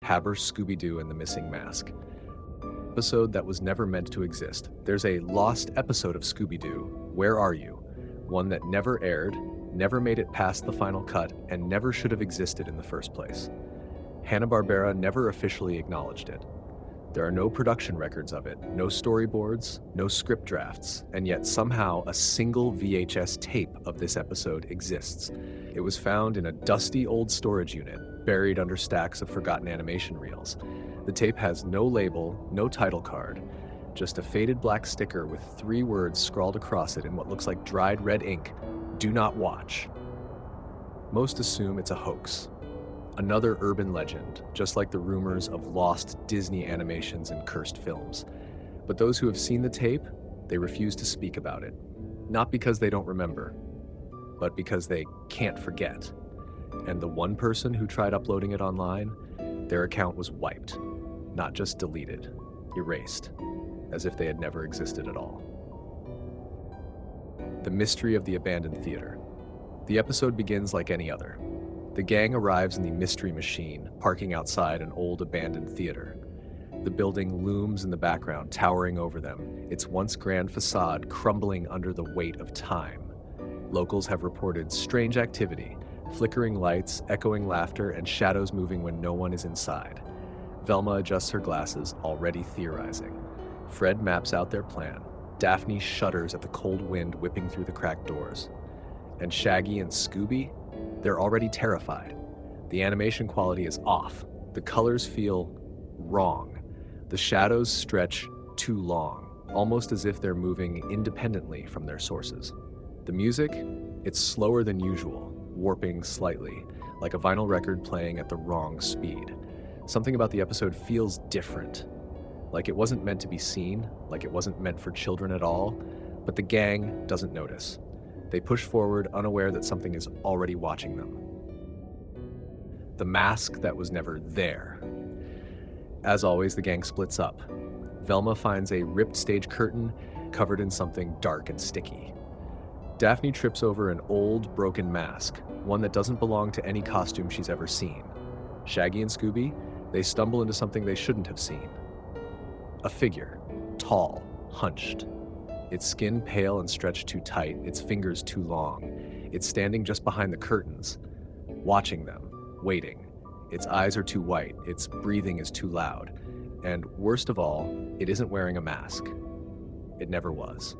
Haber, Scooby-Doo, and the Missing Mask. Episode that was never meant to exist. There's a lost episode of Scooby-Doo, Where Are You? One that never aired, never made it past the final cut, and never should have existed in the first place. Hanna-Barbera never officially acknowledged it. There are no production records of it, no storyboards, no script drafts, and yet somehow a single VHS tape of this episode exists. It was found in a dusty old storage unit, buried under stacks of forgotten animation reels. The tape has no label, no title card, just a faded black sticker with 3 words scrawled across it in what looks like dried red ink: "Do not watch." Most assume it's a hoax. Another urban legend, just like the rumors of lost Disney animations and cursed films. But those who have seen the tape, they refuse to speak about it. Not because they don't remember, but because they can't forget. And the one person who tried uploading it online, their account was wiped. Not just deleted, erased, as if they had never existed at all. The mystery of the abandoned theater. The episode begins like any other. The gang arrives in the Mystery Machine, parking outside an old abandoned theater. The building looms in the background, towering over them, its once grand facade crumbling under the weight of time. Locals have reported strange activity, flickering lights, echoing laughter, and shadows moving when no one is inside. Velma adjusts her glasses, already theorizing. Fred maps out their plan. Daphne shudders at the cold wind whipping through the cracked doors. And Shaggy and Scooby? They're already terrified. The animation quality is off. The colors feel wrong. The shadows stretch too long, almost as if they're moving independently from their sources. The music? It's slower than usual, warping slightly, like a vinyl record playing at the wrong speed. Something about the episode feels different. Like it wasn't meant to be seen, like it wasn't meant for children at all, but the gang doesn't notice. They push forward, unaware that something is already watching them. The mask that was never there. As always, the gang splits up. Velma finds a ripped stage curtain covered in something dark and sticky. Daphne trips over an old, broken mask, one that doesn't belong to any costume she's ever seen. Shaggy and Scooby, they stumble into something they shouldn't have seen. A figure, tall, hunched. Its skin pale and stretched too tight, its fingers too long. It's standing just behind the curtains, watching them, waiting. Its eyes are too white, its breathing is too loud. And worst of all, it isn't wearing a mask. It never was.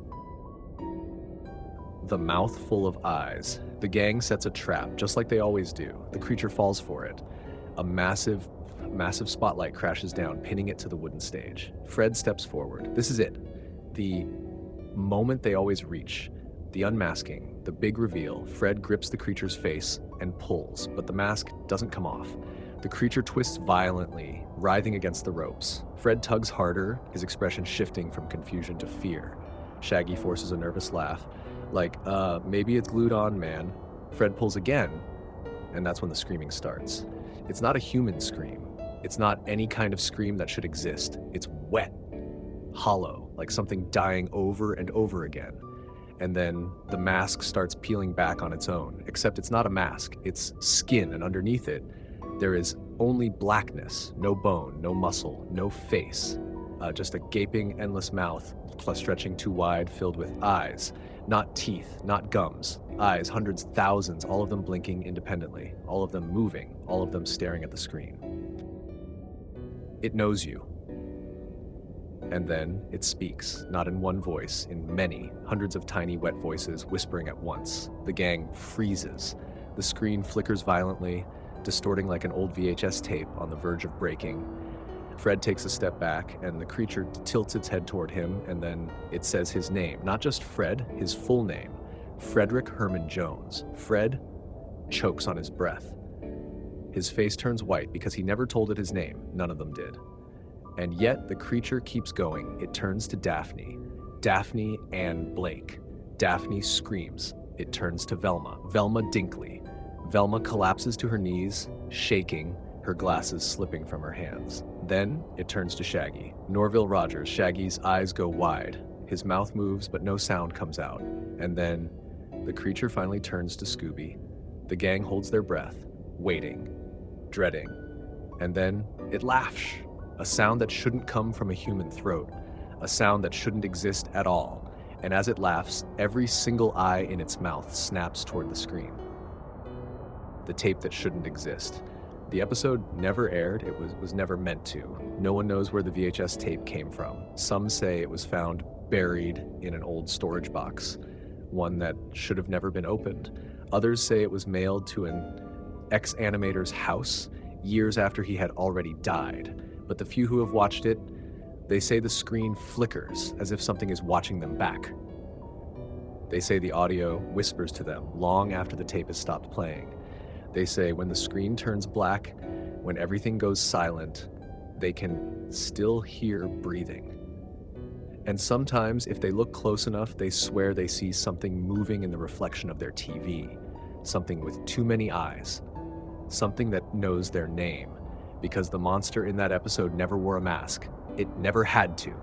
The mouth full of eyes. The gang sets a trap, just like they always do. The creature falls for it. A massive spotlight crashes down, pinning it to the wooden stage. Fred steps forward. This is it. The moment they always reach. The unmasking, the big reveal. Fred grips the creature's face and pulls, but the mask doesn't come off. The creature twists violently, writhing against the ropes. Fred tugs harder, his expression shifting from confusion to fear. Shaggy forces a nervous laugh, like, maybe it's glued on, man. Fred pulls again, and that's when the screaming starts. It's not a human scream. It's not any kind of scream that should exist. It's wet, hollow, like something dying over and over again. And then the mask starts peeling back on its own, except it's not a mask, it's skin, and underneath it, there is only blackness, no bone, no muscle, no face, just a gaping, endless mouth, plus stretching too wide, filled with eyes, not teeth, not gums, eyes, hundreds, thousands, all of them blinking independently, all of them moving, all of them staring at the screen. It knows you. And then it speaks, not in one voice, in many, hundreds of tiny wet voices whispering at once. The gang freezes. The screen flickers violently, distorting like an old VHS tape on the verge of breaking. Fred takes a step back, and the creature tilts its head toward him, and then it says his name. Not just Fred, his full name. Frederick Herman Jones. Fred chokes on his breath. His face turns white because he never told it his name. None of them did. And yet the creature keeps going. It turns to Daphne. Daphne Ann Blake. Daphne screams. It turns to Velma. Velma Dinkley. Velma collapses to her knees, shaking, her glasses slipping from her hands. Then it turns to Shaggy. Norville Rogers. Shaggy's eyes go wide. His mouth moves, but no sound comes out. And then the creature finally turns to Scooby. The gang holds their breath, waiting, dreading. And then It laughs, a sound that shouldn't come from a human throat, a sound that shouldn't exist at all. And as it laughs, every single eye in its mouth snaps toward the screen. The tape that shouldn't exist. The episode never aired, it was never meant to. No one knows where the VHS tape came from. Some say it was found buried in an old storage box, one that should have never been opened. Others say it was mailed to an ex-animator's house years after he had already died. But the few who have watched it, they say the screen flickers as if something is watching them back. They say the audio whispers to them long after the tape has stopped playing. They say when the screen turns black, when everything goes silent, they can still hear breathing. And sometimes, if they look close enough, they swear they see something moving in the reflection of their TV, something with too many eyes, something that knows their name, because the monster in that episode never wore a mask. It never had to.